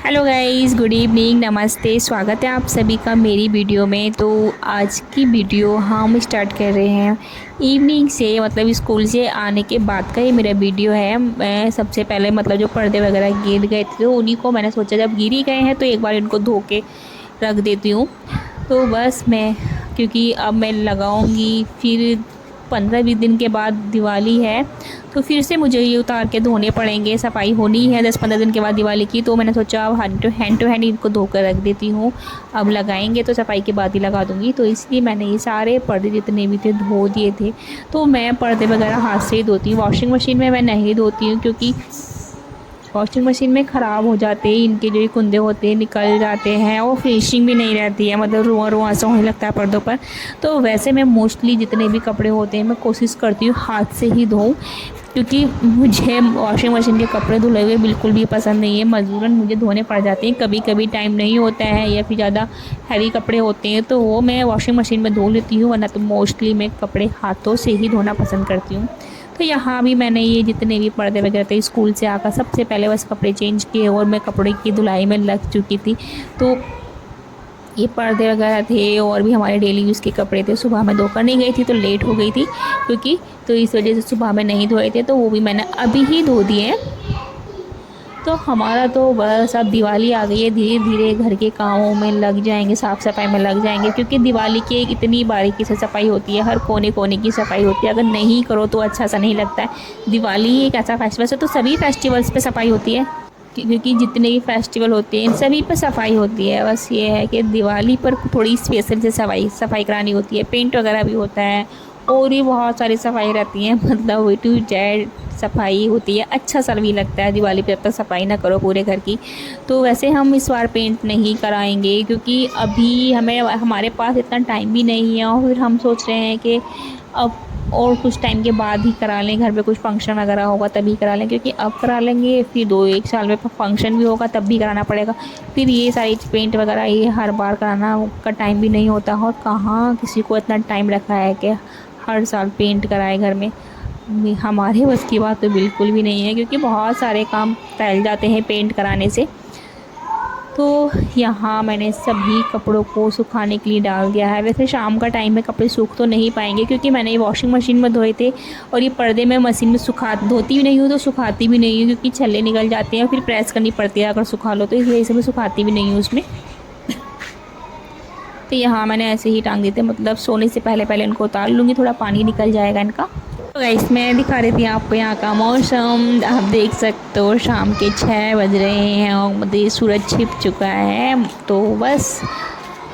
Hello guys, good evening, नमस्ते। स्वागत है आप सभी का मेरी वीडियो में। तो आज की वीडियो हम स्टार्ट कर रहे हैं इवनिंग से, मतलब स्कूल से आने के बाद का ये मेरा वीडियो है। मैं सबसे पहले मतलब जो पर्दे वगैरह गिर गए थे तो उन्हीं को मैंने सोचा जब गिर ही गए हैं तो एक बार इनको धो के रख देती हूँ। तो बस मैं, क्योंकि अब मैं लगाऊंगी फिर 15-20 दिन के बाद दिवाली है तो फिर से मुझे ये उतार के धोने पड़ेंगे। सफाई होनी है 10-15 दिन के बाद दिवाली की, तो मैंने सोचा अब हैंड टू हैंड इनको धोकर रख देती हूँ। अब लगाएंगे तो सफाई के बाद ही लगा दूँगी, तो इसलिए मैंने ये सारे पर्दे जितने भी थे धो दिए थे। तो मैं पर्दे वगैरह हाथ से ही धोती हूँ, वॉशिंग मशीन में मैं नहीं धोती हूँ, क्योंकि वॉशिंग मशीन में ख़राब हो जाते हैं, इनके जो ये कुंदे होते हैं निकल जाते हैं और फिनिशिंग भी नहीं रहती है, मतलब रुआ रुआ सा होने लगता है पर्दों पर। तो वैसे मैं मोस्टली जितने भी कपड़े होते हैं मैं कोशिश करती हूँ हाथ से ही धोऊँ, क्योंकि मुझे वॉशिंग मशीन के कपड़े धुले हुए बिल्कुल भी पसंद नहीं है। मजबूरन मुझे धोने पड़ जाते हैं, कभी कभी टाइम नहीं होता है या फिर ज़्यादा हैवी कपड़े होते हैं तो वो मैं वॉशिंग मशीन में धो लेती हूँ, वरना तो मोस्टली मैं कपड़े हाथों से ही धोना पसंद करती हूँ। तो यहाँ भी मैंने ये जितने भी पर्दे वगैरह थे स्कूल से आकर सबसे पहले बस कपड़े चेंज किए और मैं कपड़े की धुलाई में लग चुकी थी। तो ये पर्दे वगैरह थे और भी हमारे डेली यूज़ के कपड़े थे। सुबह मैं धोकर नहीं गई थी तो लेट हो गई थी, क्योंकि तो इस वजह से सुबह में नहीं धोए थे, तो वो भी मैंने अभी ही धो दिए हैं। तो हमारा तो बस अब दिवाली आ गई है, धीरे धीरे घर के कामों में लग जाएंगे, साफ़ सफाई में लग जाएंगे, क्योंकि दिवाली की इतनी बारीकी से सफाई होती है, हर कोने कोने की सफाई होती है। अगर नहीं करो तो अच्छा सा नहीं लगता है। दिवाली एक ऐसा फेस्टिवल है, तो सभी फेस्टिवल्स पे सफाई होती है, क्योंकि जितने भी फेस्टिवल होते हैं सभी पर सफाई होती है। बस ये है कि दिवाली पर थोड़ी स्पेशल से सफाई करानी होती है, पेंट वगैरह भी होता है और भी बहुत सारी सफाई रहती है, मतलब ए टू जेड सफाई होती है। अच्छा सा भी लगता है दिवाली पे जब तक सफाई ना करो पूरे घर की। तो वैसे हम इस बार पेंट नहीं कराएंगे, क्योंकि अभी हमारे पास इतना टाइम भी नहीं है, और फिर हम सोच रहे हैं कि अब और कुछ टाइम के बाद ही करा लें, घर पे कुछ फंक्शन वगैरह होगा तभी करा लें, क्योंकि अब करा लेंगे फिर 2-1 साल में फंक्शन भी होगा तब भी कराना पड़ेगा। फिर ये सारी पेंट वगैरह ये हर बार कराना का टाइम भी नहीं होता, और कहाँ किसी को इतना टाइम रखा है कि हर साल पेंट कराए घर में। हमारे बस की बात तो बिल्कुल भी नहीं है, क्योंकि बहुत सारे काम फैल जाते हैं पेंट कराने से। तो यहाँ मैंने सभी कपड़ों को सुखाने के लिए डाल दिया है। वैसे शाम का टाइम में कपड़े सूख तो नहीं पाएंगे, क्योंकि मैंने ये वॉशिंग मशीन में धोए थे और ये पर्दे में मशीन में धोती भी नहीं हूँ तो सुखाती भी नहीं हूँ, क्योंकि छल्ले निकल जाते हैं फिर प्रेस करनी पड़ती है अगर सुखा लो, तो इस वजह से मैं सुखाती भी नहीं हूँ उसमें। तो यहाँ मैंने ऐसे ही टांग दिए थे, मतलब सोने से पहले पहले इनको उतार लूँगी, थोड़ा पानी निकल जाएगा इनका। तो गाइस मैं दिखा रही थी आपको यहाँ का मौसम। आप देख सकते हो शाम के 6 बज रहे हैं और मतलब सूरज छिप चुका है। तो बस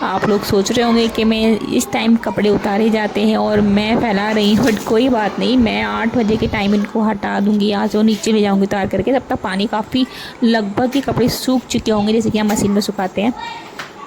आप लोग सोच रहे होंगे कि मैं इस टाइम कपड़े उतारे जाते हैं और मैं फैला रही हूँ, बट कोई बात नहीं, मैं 8 बजे के टाइम इनको हटा दूँगी, यहाँ से नीचे ले जाऊँगी उतार करके। तब तक पानी काफ़ी लगभग ही कपड़े सूख चुके होंगे, जैसे कि हम मशीन में सुखाते हैं।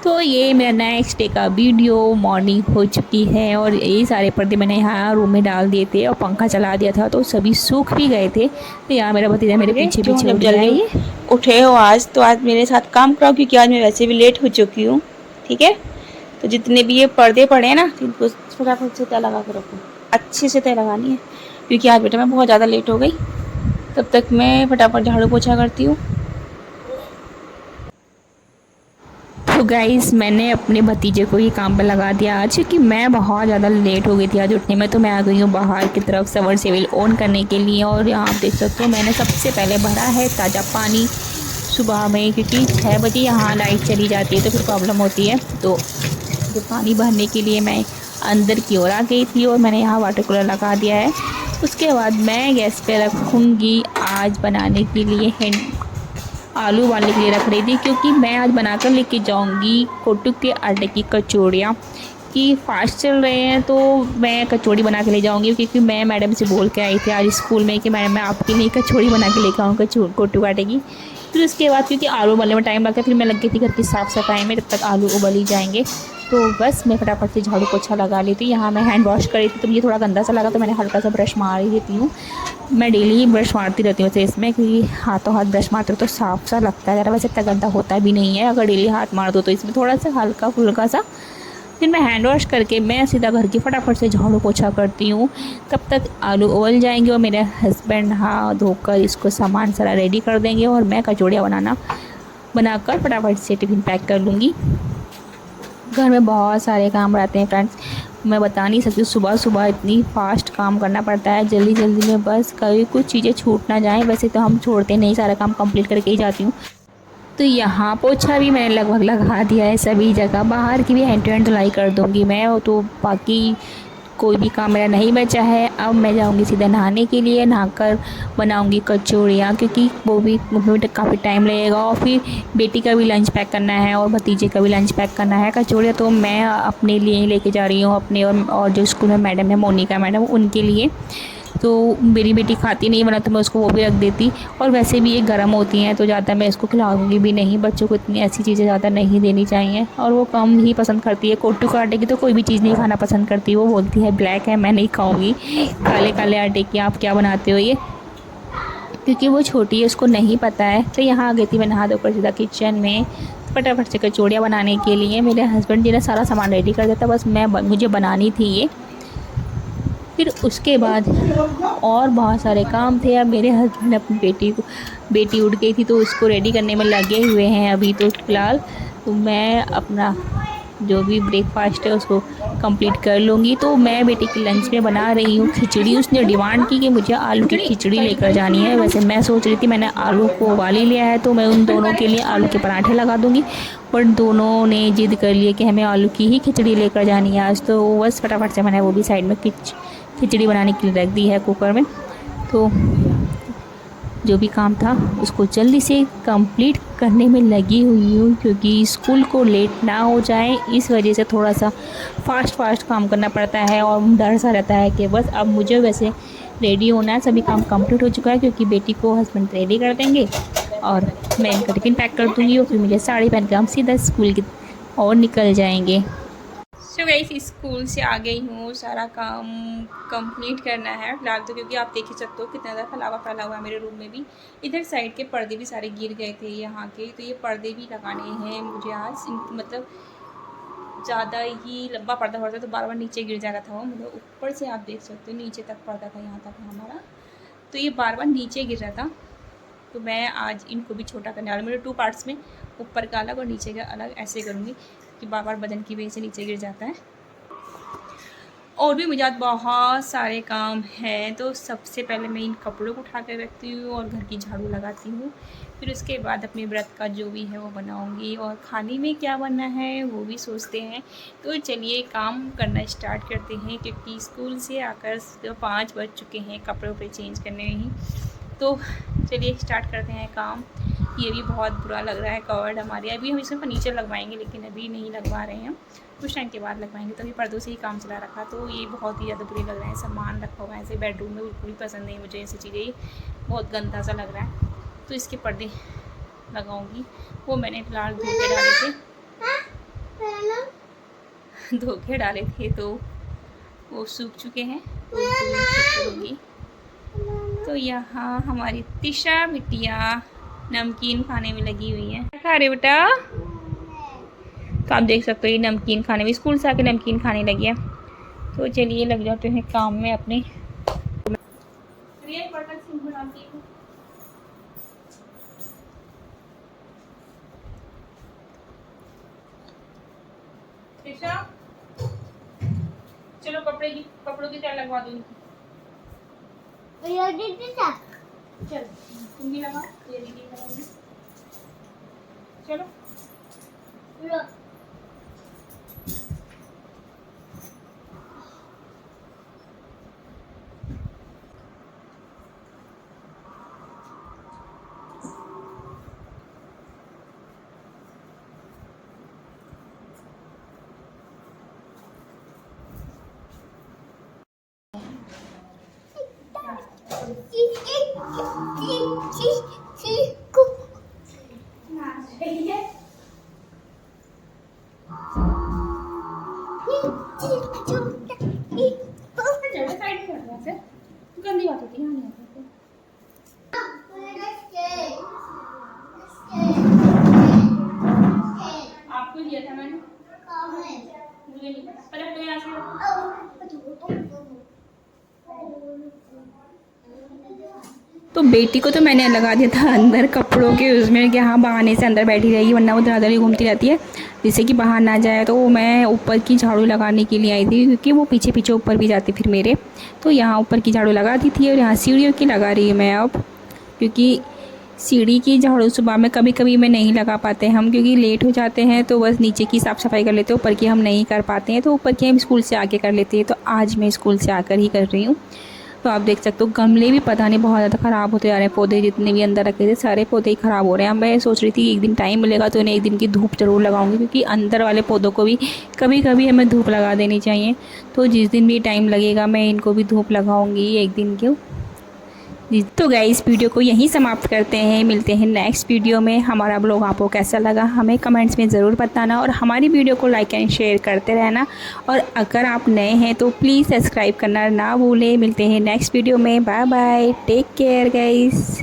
तो ये मेरा नेक्स्ट डे का वीडियो, मॉर्निंग हो चुकी है और ये सारे पर्दे मैंने यहाँ रूम में डाल दिए थे और पंखा चला दिया था तो सभी सूख भी गए थे। तो यहाँ मेरा भतीजा मेरे पीछे पीछे उठ गया है। उठे हो आज तो आज मेरे साथ काम कराओ, क्योंकि आज मैं वैसे भी लेट हो चुकी हूँ। ठीक है, तो जितने भी ये पर्दे पड़े हैं ना इनको फटाफट से तय लगा के रखो, अच्छे से तय लगानी है, क्योंकि आज बेटा मैं बहुत ज़्यादा लेट हो गई। तब तक मैं फटाफट झाड़ू पोछा करती हूँ। तो गाइस मैंने अपने भतीजे को ये काम पे लगा दिया आज, क्योंकि मैं बहुत ज़्यादा लेट हो गई थी आज उठने में। तो मैं आ गई हूँ बाहर की तरफ सबमर्सिबल ऑन करने के लिए, और यहाँ आप देख सकते हो मैंने सबसे पहले भरा है ताज़ा पानी सुबह में, क्योंकि 6 बजे यहाँ लाइट चली जाती है तो फिर प्रॉब्लम होती है। तो पानी भरने के लिए मैं अंदर की ओर आ गई थी और मैंने यहाँ वाटर कूलर लगा दिया है। उसके बाद मैं गैस पे रखूँगी आज बनाने के लिए आलू उबालने के लिए रख रही थी, क्योंकि मैं आज बनाकर लेके जाऊंगी कोटू के आटे की कचौड़ियाँ। कि फास्ट चल रहे हैं तो मैं कचौड़ी बना के ले जाऊंगी, क्योंकि मैं मैडम से बोल के आई थी आज स्कूल में कि मैडम मैं आपके लिए कचौड़ी बना के लेकर आऊँगा कोटू के आटे की। फिर उसके बाद क्योंकि आलू उबालने में टाइम लगता है, फिर मैं लग गई थी घर की साफ़ सफाई में, तब तक आलू उबल ही जाएंगे। तो बस मैं फटाफट से झाड़ू पोछा लगा ली थी। यहाँ मैं हैंड वॉश कर रही थी तो मुझे थोड़ा गंदा सा लगा, तो मैंने हल्का सा ब्रश मार ही देती हूँ। मैं डेली ही ब्रश मारती रहती हूँ इसमें, क्योंकि हाथों हाथ ब्रश मारते हो तो साफ़ सा लगता है ज़रा, वैसे इतना गंदा होता भी नहीं है अगर डेली हाथ मार दो, तो इसमें थोड़ा सा हल्का फुल्का सा। फिर मैं हैंड वॉश करके मैं सीधा घर की फटाफट से झाड़ू पोछा करती हूँ। तब तक आलू उबल जाएंगे और मेरे हस्बैंड हाथ धोकर इसको सामान सारा रेडी कर देंगे और मैं कचौड़ियाँ बनाना बनाकर फटाफट से टिफ़िन पैक कर लूँगी। घर में बहुत सारे काम रहते हैं फ्रेंड्स, मैं बता नहीं सकती। सुबह सुबह इतनी फास्ट काम करना पड़ता है, जल्दी जल्दी में, बस कभी कुछ चीज़ें छूट ना जाएं। वैसे तो हम छोड़ते नहीं, सारा काम कंप्लीट करके ही जाती हूँ। तो यहाँ पोछा भी मैंने लगभग लगा दिया है सभी जगह, बाहर की भी हैंड टू हैंड धुलाई कर दूँगी मैं। और तो बाकी कोई भी काम मेरा नहीं बचा है। अब मैं जाऊँगी सीधा नहाने के लिए, नहाकर बनाऊँगी कचौड़ियाँ, क्योंकि वो भी उसमें काफ़ी टाइम लगेगा। और फिर बेटी का भी लंच पैक करना है और भतीजे का भी लंच पैक करना है। कचौड़ियाँ तो मैं अपने लिए ही लेके जा रही हूँ, अपने और जो स्कूल में मैडम है मोनिका मैडम, उनके लिए। तो मेरी बेटी खाती नहीं, बना तो मैं उसको वो भी रख देती। और वैसे भी ये गर्म होती हैं तो ज़्यादा मैं इसको खिलाऊंगी भी नहीं। बच्चों को इतनी ऐसी चीज़ें ज़्यादा नहीं देनी चाहिए, और वो कम ही पसंद करती है। कोट्टू का आटे की तो कोई भी चीज़ नहीं खाना पसंद करती, वो बोलती है ब्लैक है मैं नहीं खाऊंगी, काले काले आटे की आप क्या बनाते हो ये, क्योंकि वो छोटी है, उसको नहीं पता है। तो यहाँ आ गई थी मैं नहा धोकर सीधा किचन में फटाफट से कचौड़ियाँ बनाने के लिए। मेरे हस्बैंड जी ने सारा सामान रेडी कर दिया था, बस मुझे बनानी थी ये। फिर उसके बाद और बहुत सारे काम थे। अब मेरे हस्बैंड अपनी बेटी उठ गई थी तो उसको रेडी करने में लगे हुए हैं अभी तो फ़िलहाल। तो मैं अपना जो भी ब्रेकफास्ट है उसको कंप्लीट कर लूँगी। तो मैं बेटी की लंच में बना रही हूँ खिचड़ी। उसने डिमांड की कि मुझे आलू की खिचड़ी लेकर जानी है। वैसे मैं सोच रही थी, मैंने आलू को उबाल ही लिया है तो मैं उन दोनों के लिए आलू के पराठे लगा दूँगी, बट दोनों ने जिद कर लिए कि हमें आलू की ही खिचड़ी लेकर जानी है आज। तो बस फटाफट से मैंने वो भी साइड में खिचड़ी बनाने के लिए रख दी है कुकर में। तो जो भी काम था उसको जल्दी से कंप्लीट करने में लगी हुई हूँ, क्योंकि स्कूल को लेट ना हो जाए इस वजह से थोड़ा सा फास्ट काम करना पड़ता है। और डर सा रहता है कि बस अब मुझे वैसे रेडी होना है, सभी काम कंप्लीट हो चुका है, क्योंकि बेटी को हस्बैंड रेडी कर देंगे और मैं इनका टिफ़िन पैक कर दूँगी। और फिर मुझे साड़ी पहन कर हम सीधा स्कूल की और निकल जाएंगे। सो गाइस, स्कूल से आ गई हूँ, सारा काम कंप्लीट करना है फिलहाल तो, क्योंकि आप देख ही सकते हो कितना ज़्यादा फैला हुआ है मेरे रूम में भी। इधर साइड के पर्दे भी सारे गिर गए थे यहाँ के, तो ये पर्दे भी लगाने हैं मुझे आज। मतलब ज़्यादा ही लंबा पर्दा पड़ता तो बार बार नीचे गिर जाता था वो, मतलब ऊपर से आप देख सकते हो नीचे तक पर्दा था, यहाँ तक हमारा, तो ये बार बार नीचे गिर रहा था। तो मैं आज इनको भी छोटा करने वाला हूँ, मेरे 2 पार्ट्स में, ऊपर का अलग और नीचे का अलग ऐसे करूँगी कि बार बार वजन की वजह से नीचे गिर जाता है। और भी मुझे आज बहुत सारे काम हैं। तो सबसे पहले मैं इन कपड़ों को उठा कर रखती हूँ और घर की झाड़ू लगाती हूँ। फिर उसके बाद अपने व्रत का जो भी है वो बनाऊँगी, और खाने में क्या बनना है वो भी सोचते हैं। तो चलिए काम करना स्टार्ट करते हैं, क्योंकि स्कूल से आकर 5 बज चुके हैं, कपड़े वपड़े चेंज करने में ही। तो चलिए स्टार्ट करते हैं काम। ये भी बहुत बुरा लग रहा है कवर्ड हमारे, अभी हम इसमें फर्नीचर लगवाएंगे लेकिन अभी नहीं लगवा रहे हैं, कुछ टाइम के बाद लगवाएंगे। तो अभी पर्दों से ही काम चला रखा, तो ये बहुत ही ज़्यादा बुरे लग रहे हैं। सामान रखा हुआ है ऐसे बेडरूम में, बिल्कुल भी पसंद नहीं मुझे ऐसी चीज़ें, बहुत गंदा सा लग रहा है। तो इसके पर्दे लगाऊंगी। वो मैंने फ़िलहाल धोखे डाले थे धोखे डाले थे तो वो सूख चुके हैं, तो करूँगी। तो यहाँ हमारी तिशा बिटिया नमकीन खाने में लगी हुई है। क्या खा रहे बेटा? तो आप देख सकते हो ये नमकीन खाने में, स्कूल से आके नमकीन खाने लगी है। तो चलिए लग जाते हैं काम में अपने। चलो कपड़ों की तैयार लगवा दूँ। चलो तुम भी लगा, ये दीदी लगाएंगी। चलो गंदी बात होती है, यहाँ आपको दिया था मैंने, मुझे नहीं पता। पहले तो यहाँ से तो बेटी को तो मैंने लगा दिया था अंदर कपड़ों के उसमें कि हाँ बहाने से अंदर बैठी रहेगी, वरना वो दरदर ही घूमती रहती है जिससे कि बाहर ना जाए। तो मैं ऊपर की झाड़ू लगाने के लिए आई थी क्योंकि वो पीछे पीछे ऊपर भी जाती फिर मेरे। तो यहाँ ऊपर की झाड़ू लगा दी थी और यहाँ सीढ़ियों की लगा रही हूँ मैं अब, क्योंकि सीढ़ी की झाड़ू सुबह में कभी कभी में नहीं लगा पाते हम, क्योंकि लेट हो जाते हैं तो बस नीचे की साफ़ सफाई कर लेते हैं, ऊपर की हम नहीं कर पाते हैं। तो ऊपर की हम स्कूल से आके कर लेते हैं, तो आज मैं स्कूल से आकर ही कर रही हूँ। तो आप देख सकते हो गमले भी पता नहीं बहुत ज़्यादा ख़राब होते जा रहे हैं, पौधे जितने भी अंदर रखे थे सारे पौधे ही ख़राब हो रहे हैं। मैं सोच रही थी कि एक दिन टाइम मिलेगा तो इन्हें एक दिन की धूप ज़रूर लगाऊंगी, क्योंकि अंदर वाले पौधों को भी कभी कभी हमें धूप लगा देनी चाहिए। तो जिस दिन भी टाइम लगेगा मैं इनको भी धूप लगाऊंगी एक दिन क्यों जी। तो गाइस वीडियो को यहीं समाप्त करते हैं, मिलते हैं नेक्स्ट वीडियो में। हमारा ब्लॉग आपको कैसा लगा हमें कमेंट्स में ज़रूर बताना, और हमारी वीडियो को लाइक एंड शेयर करते रहना। और अगर आप नए हैं तो प्लीज़ सब्सक्राइब करना ना भूलें। मिलते हैं नेक्स्ट वीडियो में, bye bye, take care guys.